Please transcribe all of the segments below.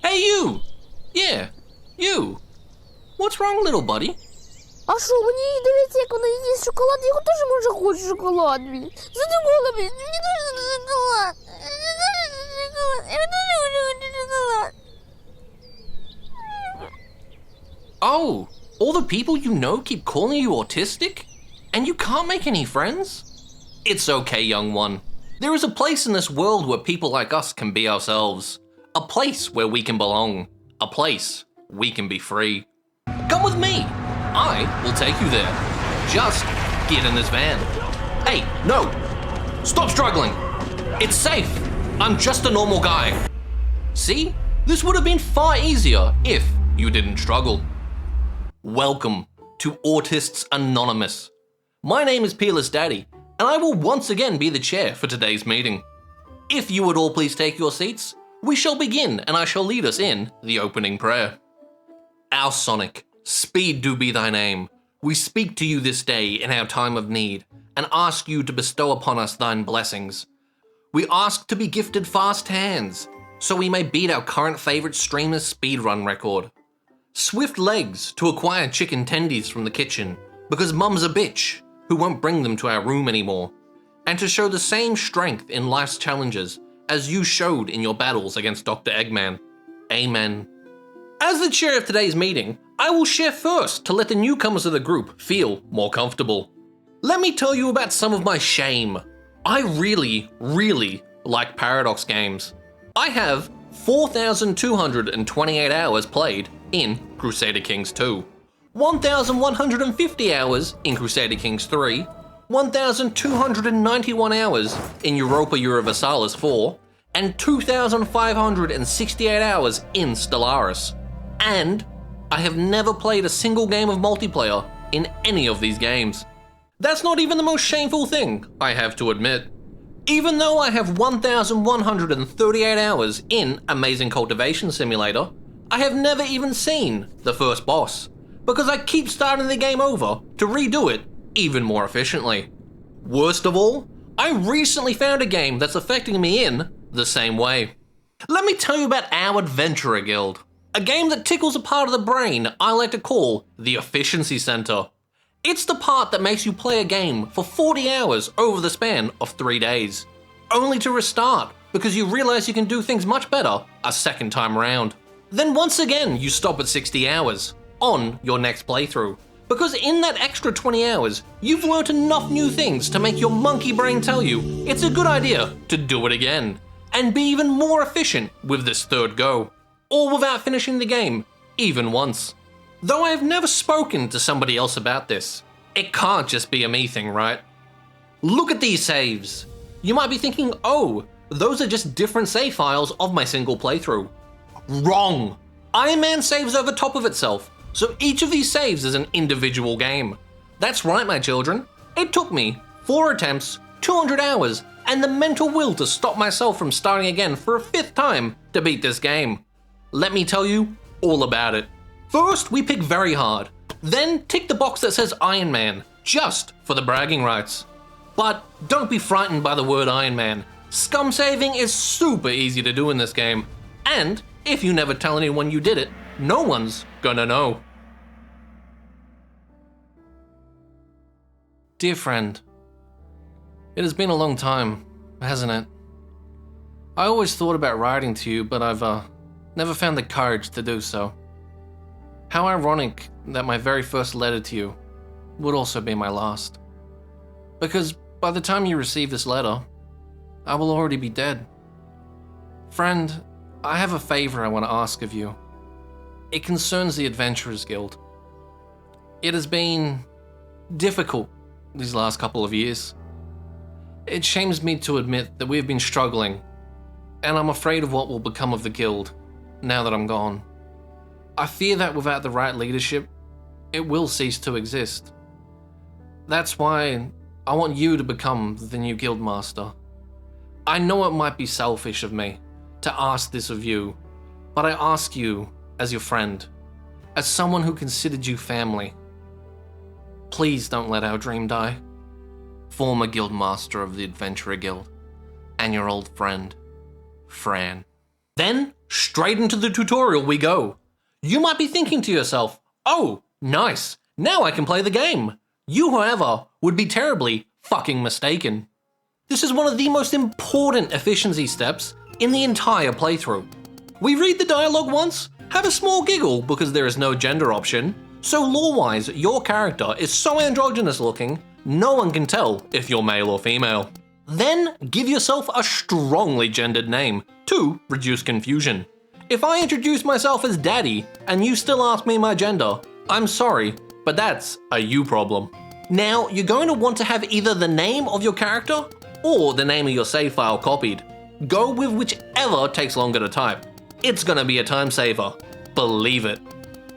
Hey, you! Yeah, you. What's wrong, little buddy? А що, мені дивиться, як вона їсть шоколад, я теж може хочу шоколад, блін. Задумала, блін, мені дуже шоколад. Мені дуже шоколад. Я дуже хочу шоколад. Oh, all the people you know keep calling you autistic? And you can't make any friends? It's okay, young one. There is a place in this world where people like us can be ourselves. A place where we can belong. A place we can be free. Come with me. I will take you there. Just get in this van. Hey, no. Stop struggling. It's safe. I'm just a normal guy. See? This would have been far easier if you didn't struggle. Welcome to Autists Anonymous. My name is Peerless Daddy, and I will once again be the chair for today's meeting. If you would all please take your seats, we shall begin and I shall lead us in the opening prayer. Our Sonic, speed do be thy name. We speak to you this day in our time of need and ask you to bestow upon us thine blessings. We ask to be gifted fast hands so we may beat our current favourite streamer's speedrun record. Swift legs to acquire chicken tendies from the kitchen because mum's a bitch who won't bring them to our room anymore, and to show the same strength in life's challenges as you showed in your battles against Dr. Eggman. Amen. As the chair of today's meeting, I will share first to let the newcomers of the group feel more comfortable. Let me tell you about some of my shame. I really like Paradox games. I have 4,228 hours played in Crusader Kings 2, 1,150 hours in Crusader Kings 3, 1,291 hours in Europa Universalis 4, and 2,568 hours in Stellaris. And I have never played a single game of multiplayer in any of these games. That's not even the most shameful thing, I have to admit. Even though I have 1,138 hours in Amazing Cultivation Simulator, I have never even seen the first boss, because I keep starting the game over to redo it even more efficiently. Worst of all, I recently found a game that's affecting me in the same way. Let me tell you about our Adventurer Guild, a game that tickles a part of the brain I like to call the Efficiency Center. It's the part that makes you play a game for 40 hours over the span of 3 days, only to restart because you realize you can do things much better a second time around. Then once again you stop at 60 hours on your next playthrough, because in that extra 20 hours you've learnt enough new things to make your monkey brain tell you it's a good idea to do it again, and be even more efficient with this third go, all without finishing the game even once. Though I have never spoken to somebody else about this, it can't just be a me thing, right? Look at these saves. You might be thinking, oh, those are just different save files of my single playthrough. Wrong! Iron Man saves over top of itself, so each of these saves is an individual game. That's right, my children. It took me 4 attempts, 200 hours, and the mental will to stop myself from starting again for a 5th time to beat this game. Let me tell you all about it. First, we pick very hard, then tick the box that says Iron Man, just for the bragging rights. But don't be frightened by the word Iron Man. Scum saving is super easy to do in this game, and if you never tell anyone you did it, no one's gonna know. Dear friend, it has been a long time, hasn't it? I always thought about writing to you, but I've never found the courage to do so. How ironic that my very first letter to you would also be my last. Because by the time you receive this letter, I will already be dead. Friend, I have a favor I want to ask of you. It concerns the Adventurers Guild. It has been difficult these last couple of years. It shames me to admit that we have been struggling, and I'm afraid of what will become of the guild now that I'm gone. I fear that without the right leadership, it will cease to exist. That's why I want you to become the new guildmaster. I know it might be selfish of me to ask this of you, but I ask you as your friend, as someone who considered you family. Please don't let our dream die. Former guildmaster of the Adventurer Guild, and your old friend, Fran. Then Straight into the tutorial we go. You might be thinking to yourself, oh, nice, now I can play the game. You, however, would be terribly fucking mistaken. This is one of the most important efficiency steps in the entire playthrough. We read the dialogue once, have a small giggle because there is no gender option, so lore-wise, your character is so androgynous looking, no one can tell if you're male or female. Then give yourself a strongly gendered name to reduce confusion. If I introduce myself as Daddy and you still ask me my gender, I'm sorry, but that's a you problem. Now, you're going to want to have either the name of your character or the name of your save file copied. Go with whichever takes longer to type. It's gonna be a time saver, believe it.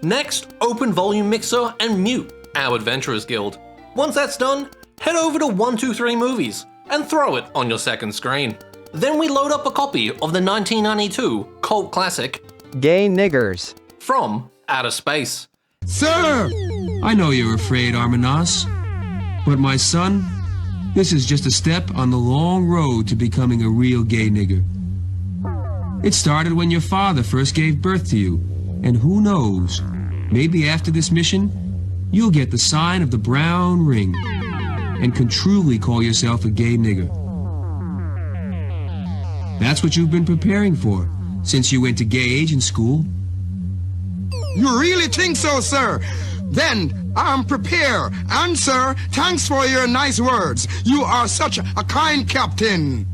Next, open Volume Mixer and mute our Adventurers Guild. Once that's done, head over to 123 Movies and throw it on your second screen. Then we load up a copy of the 1992 cult classic, Gay Niggers. From Outer Space. Sir! I know you're afraid, Armanos. But my son, this is just a step on the long road to becoming a real gay nigger. It started when your father first gave birth to you, and who knows, maybe after this mission, you'll get the sign of the brown ring and can truly call yourself a gay nigger. That's what you've been preparing for since you went to gay agent school. You really think so, sir? Then I'm prepared. And, sir, thanks for your nice words. You are such a kind captain.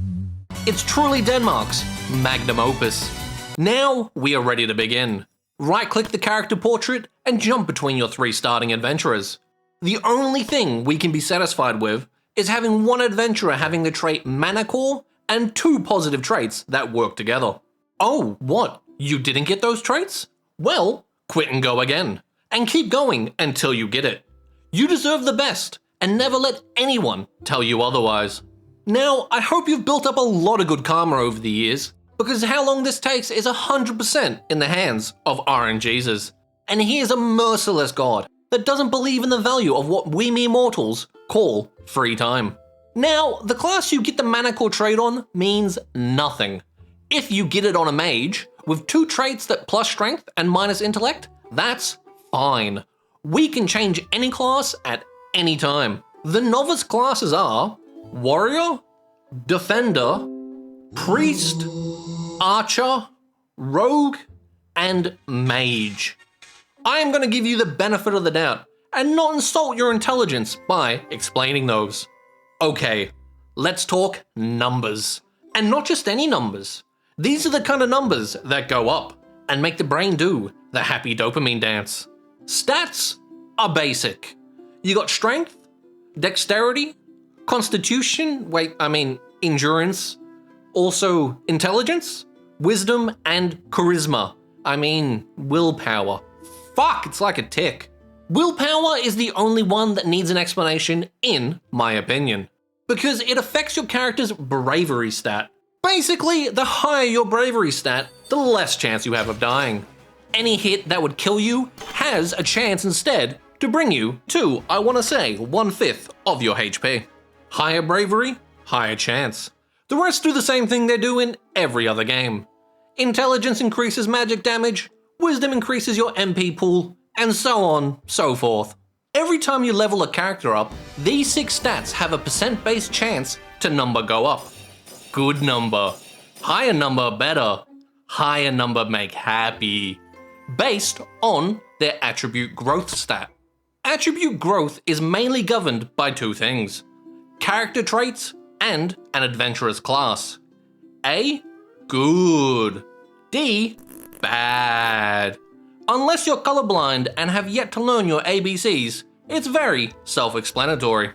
It's truly Denmark's magnum opus. Now we are ready to begin. Right-click the character portrait and jump between your 3 starting adventurers. The only thing we can be satisfied with is having one adventurer having the trait Mana Core and 2 positive traits that work together. Oh, what? You didn't get those traits? Well, quit and go again. And keep going until you get it. You deserve the best, and never let anyone tell you otherwise. Now, I hope you've built up a lot of good karma over the years, because how long this takes is 100% in the hands of RNGesus. And he is a merciless god that doesn't believe in the value of what we mere mortals call free time. Now, the class you get the Mana Core trait on means nothing. If you get it on a mage, with 2 traits that plus strength and minus intellect, that's fine. We can change any class at any time. The novice classes are Warrior, Defender, Priest, Archer, Rogue, and Mage. I am going to give you the benefit of the doubt and not insult your intelligence by explaining those. Okay, let's talk numbers. And not just any numbers. These are the kind of numbers that go up and make the brain do the happy dopamine dance. Stats are basic. You got strength, dexterity, constitution, endurance, also intelligence, wisdom, and charisma. Willpower. Fuck, it's like a tick. Willpower is the only one that needs an explanation, in my opinion, because it affects your character's bravery stat. Basically, the higher your bravery stat, the less chance you have of dying. Any hit that would kill you has a chance instead to bring you to, 1/5 of your HP. Higher bravery, higher chance. The rest do the same thing they do in every other game. Intelligence increases magic damage, wisdom increases your MP pool, and so on, so forth. Every time you level a character up, these 6 stats have a percent-based chance to number go up. Good number. Higher number better. Higher number make happy. Based on their attribute growth stat. Attribute growth is mainly governed by 2 things: character traits and an adventurer's class. A, good. D, bad. Unless you're colorblind and have yet to learn your ABCs, it's very self-explanatory.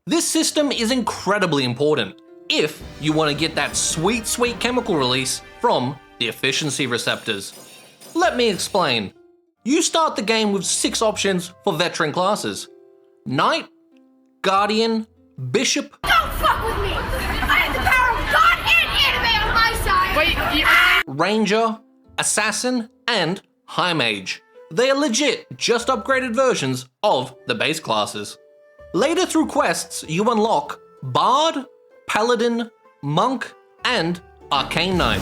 This system is incredibly important if you want to get that sweet, sweet chemical release from the efficiency receptors. Let me explain. You start the game with 6 options for veteran classes: Knight, Guardian, Bishop, Don't fuck with me! I have the power of God and anime on my side! Wait, Ranger, Assassin, and High Mage. They are legit, just upgraded versions of the base classes. Later through quests, you unlock Bard, Paladin, Monk, and Arcane Knight.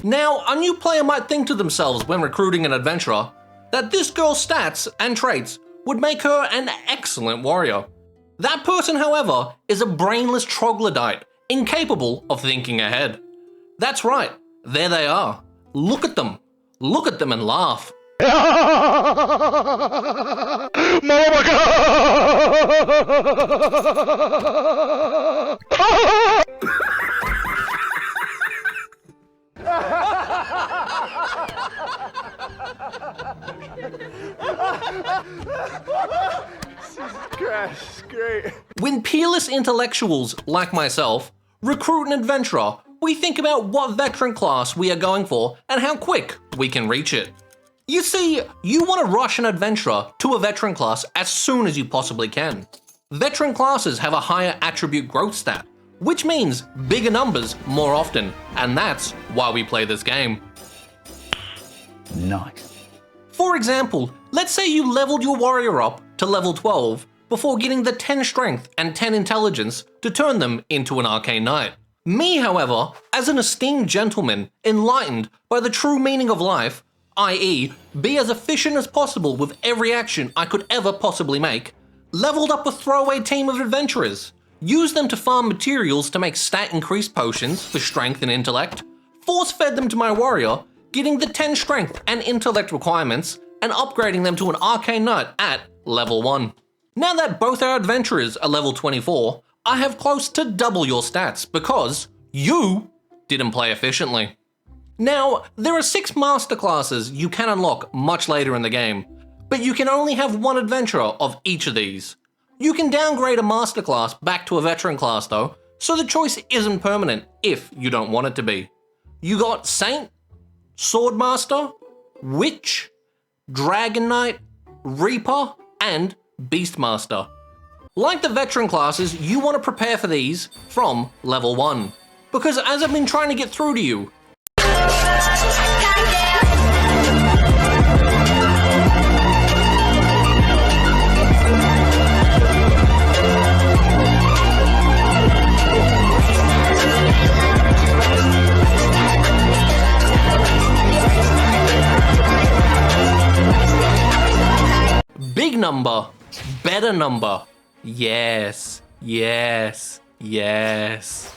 Now, a new player might think to themselves when recruiting an adventurer that this girl's stats and traits would make her an excellent warrior. That person, however, is a brainless troglodyte, incapable of thinking ahead. That's right, there they are. Look at them. Look at them and laugh. Gosh, great. When peerless intellectuals like myself recruit an adventurer, we think about what veteran class we are going for and how quick we can reach it. You see, you want to rush an adventurer to a veteran class as soon as you possibly can. Veteran classes have a higher attribute growth stat, which means bigger numbers more often, and that's why we play this game. Nice. For example, let's say you leveled your warrior up to level 12 before getting the 10 strength and 10 intelligence to turn them into an arcane knight. Me, however, as an esteemed gentleman, enlightened by the true meaning of life, i.e. be as efficient as possible with every action I could ever possibly make, leveled up a throwaway team of adventurers, used them to farm materials to make stat increased potions for strength and intellect, force-fed them to my warrior, getting the 10 strength and intellect requirements, and upgrading them to an arcane knight at level 1. Now that both our adventurers are level 24, I have close to double your stats because you didn't play efficiently. Now, there are 6 master classes you can unlock much later in the game, but you can only have one adventurer of each of these. You can downgrade a master class back to a veteran class though, so the choice isn't permanent if you don't want it to be. You got Saint, Swordmaster, Witch, Dragon Knight, Reaper, and Beastmaster. Like the veteran classes, you want to prepare for these from level 1. Because as I've been trying to get through to you, big number, better number. Yes, yes, yes.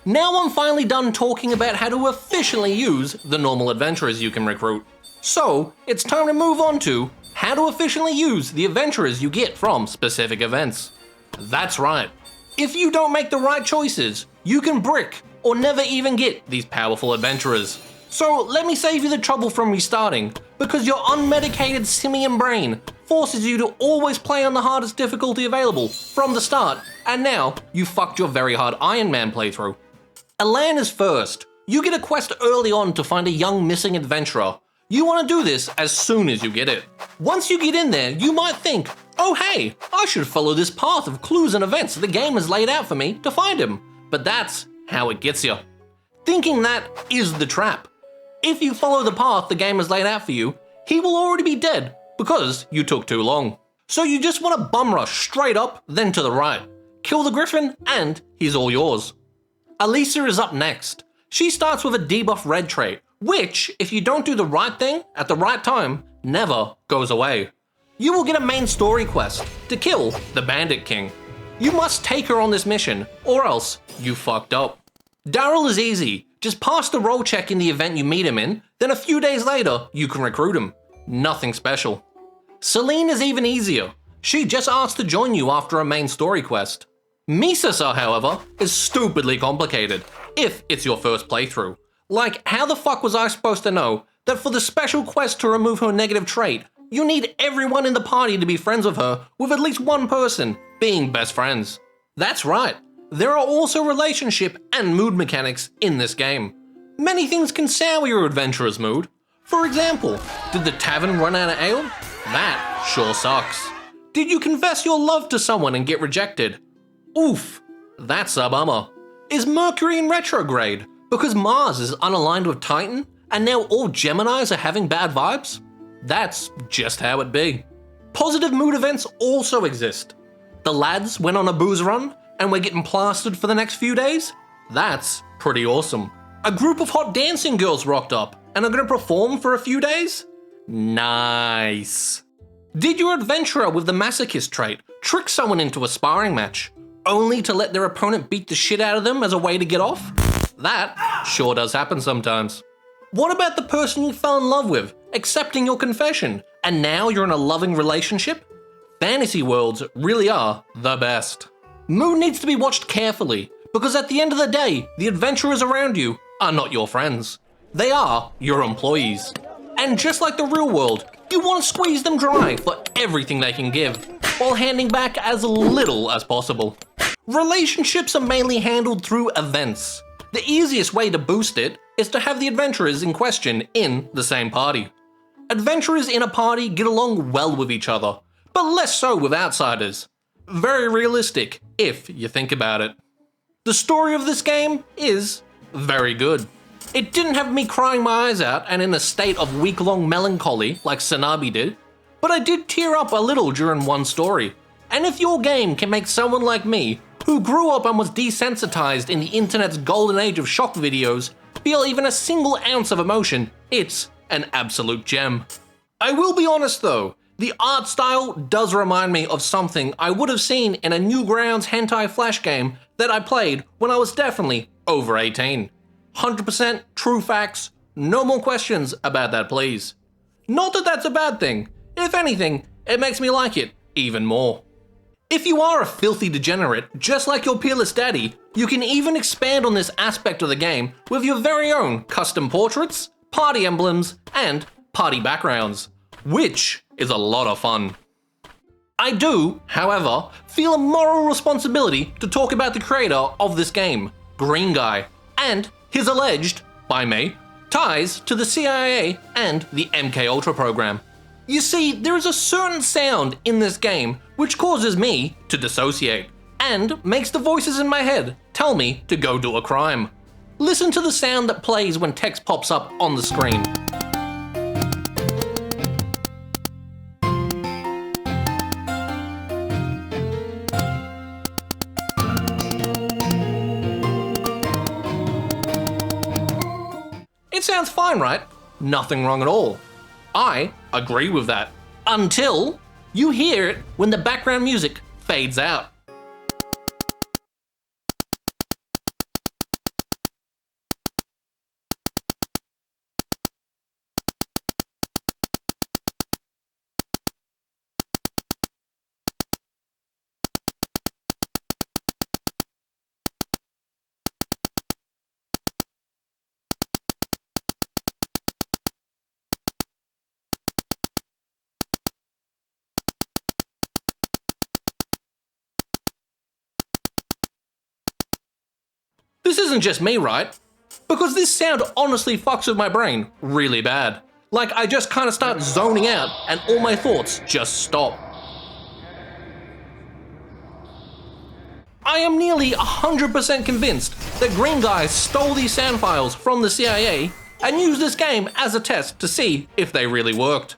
Now I'm finally done talking about how to efficiently use the normal adventurers you can recruit. So, it's time to move on to how to efficiently use the adventurers you get from specific events. That's right. If you don't make the right choices, you can brick or never even get these powerful adventurers. So let me save you the trouble from restarting, because your unmedicated simian brain forces you to always play on the hardest difficulty available from the start, and now you fucked your very hard Iron Man playthrough. Elan is first. You get a quest early on to find a young missing adventurer. You want to do this as soon as you get it. Once you get in there, you might think, oh hey, I should follow this path of clues and events the game has laid out for me to find him. But that's how it gets you. Thinking that is the trap. If you follow the path the game has laid out for you, he will already be dead because you took too long. So you just want to bum rush straight up, then to the right. Kill the griffin and he's all yours. Alisa is up next. She starts with a debuff red trait, which, if you don't do the right thing at the right time, never goes away. You will get a main story quest to kill the Bandit King. You must take her on this mission, or else you fucked up. Daryl is easy. Just pass the role check in the event you meet him in, then a few days later, you can recruit him. Nothing special. Celine is even easier. She just asks to join you after a main story quest. Misasa, however, is stupidly complicated, if it's your first playthrough. Like, how the fuck was I supposed to know that for the special quest to remove her negative trait, you need everyone in the party to be friends with her, with at least one person being best friends? That's right. There are also relationship and mood mechanics in this game. Many things can sour your adventurer's mood. For example, did the tavern run out of ale? That sure sucks. Did you confess your love to someone and get rejected? Oof, that's a bummer. Is Mercury in retrograde because Mars is unaligned with Titan and now all Geminis are having bad vibes? That's just how it be. Positive mood events also exist. The lads went on a booze run and we're getting plastered for the next few days? That's pretty awesome. A group of hot dancing girls rocked up and are going to perform for a few days? Nice. Did your adventurer with the masochist trait trick someone into a sparring match, only to let their opponent beat the shit out of them as a way to get off? That sure does happen sometimes. What about the person you fell in love with, accepting your confession, and now you're in a loving relationship? Fantasy worlds really are the best. Moon needs to be watched carefully, because at the end of the day, the adventurers around you are not your friends. They are your employees. And just like the real world, you want to squeeze them dry for everything they can give, while handing back as little as possible. Relationships are mainly handled through events. The easiest way to boost it is to have the adventurers in question in the same party. Adventurers in a party get along well with each other, but less so with outsiders. Very realistic, if you think about it. The story of this game is very good. It didn't have me crying my eyes out and in a state of week-long melancholy like Sanabi did, but I did tear up a little during one story. And if your game can make someone like me, who grew up and was desensitized in the internet's golden age of shock videos, feel even a single ounce of emotion, it's an absolute gem. I will be honest though, the art style does remind me of something I would have seen in a Newgrounds hentai flash game that I played when I was definitely over 18. 100% true facts, no more questions about that please. Not that that's a bad thing, if anything, it makes me like it even more. If you are a filthy degenerate, just like your peerless daddy, you can even expand on this aspect of the game with your very own custom portraits, party emblems, and party backgrounds, which is a lot of fun. I do, however, feel a moral responsibility to talk about the creator of this game, Green Guy, and his alleged, by me, ties to the CIA and the MKUltra program. You see, there is a certain sound in this game which causes me to dissociate, and makes the voices in my head tell me to go do a crime. Listen to the sound that plays when text pops up on the screen. It sounds fine, right? Nothing wrong at all. I agree with that. Until you hear it when the background music fades out. This isn't just me, right? Because this sound honestly fucks with my brain really bad. Like I just kind of start zoning out and all my thoughts just stop. I am nearly 100% convinced that Green Guy stole these sound files from the CIA and used this game as a test to see if they really worked.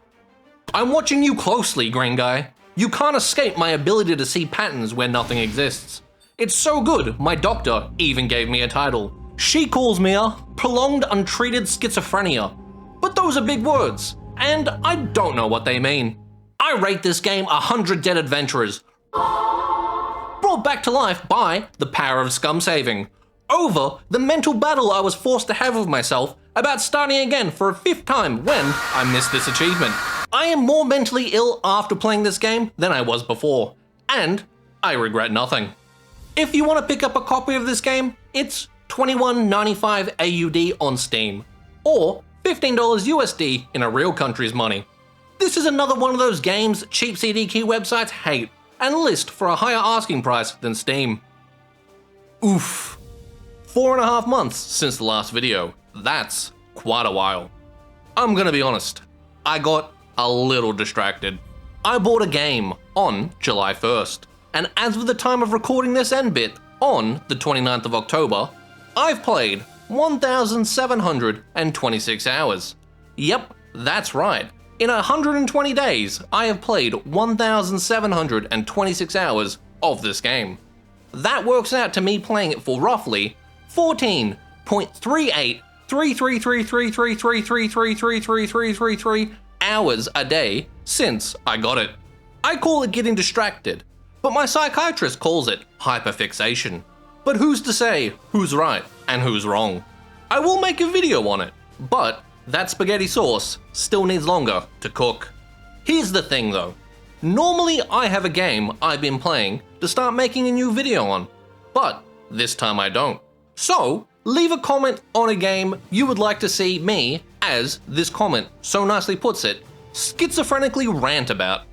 I'm watching you closely, Green Guy. You can't escape my ability to see patterns where nothing exists. It's so good, my doctor even gave me a title. She calls me a prolonged untreated schizophrenia. But those are big words, and I don't know what they mean. I rate this game 100 dead adventurers, brought back to life by the power of scum saving, over the mental battle I was forced to have with myself about starting again for a 5th time when I missed this achievement. I am more mentally ill after playing this game than I was before, and I regret nothing. If you want to pick up a copy of this game, it's $21.95 AUD on Steam, or $15 USD in a real country's money. This is another one of those games cheap CD key websites hate and list for a higher asking price than Steam. Oof. 4.5 months since the last video. That's quite a while. I'm gonna be honest, I got a little distracted. I bought a game on July 1st. And as of the time of recording this end bit, on the 29th of October, I've played 1,726 hours. Yep, that's right. In 120 days, I have played 1,726 hours of this game. That works out to me playing it for roughly 14 1.3833333333333333 hours a day since I got it. I call it getting distracted, but my psychiatrist calls it hyperfixation. But who's to say who's right and who's wrong? I will make a video on it, but that spaghetti sauce still needs longer to cook. Here's the thing though. Normally I have a game I've been playing to start making a new video on, but this time I don't. So leave a comment on a game you would like to see me, as this comment so nicely puts it, schizophrenically rant about.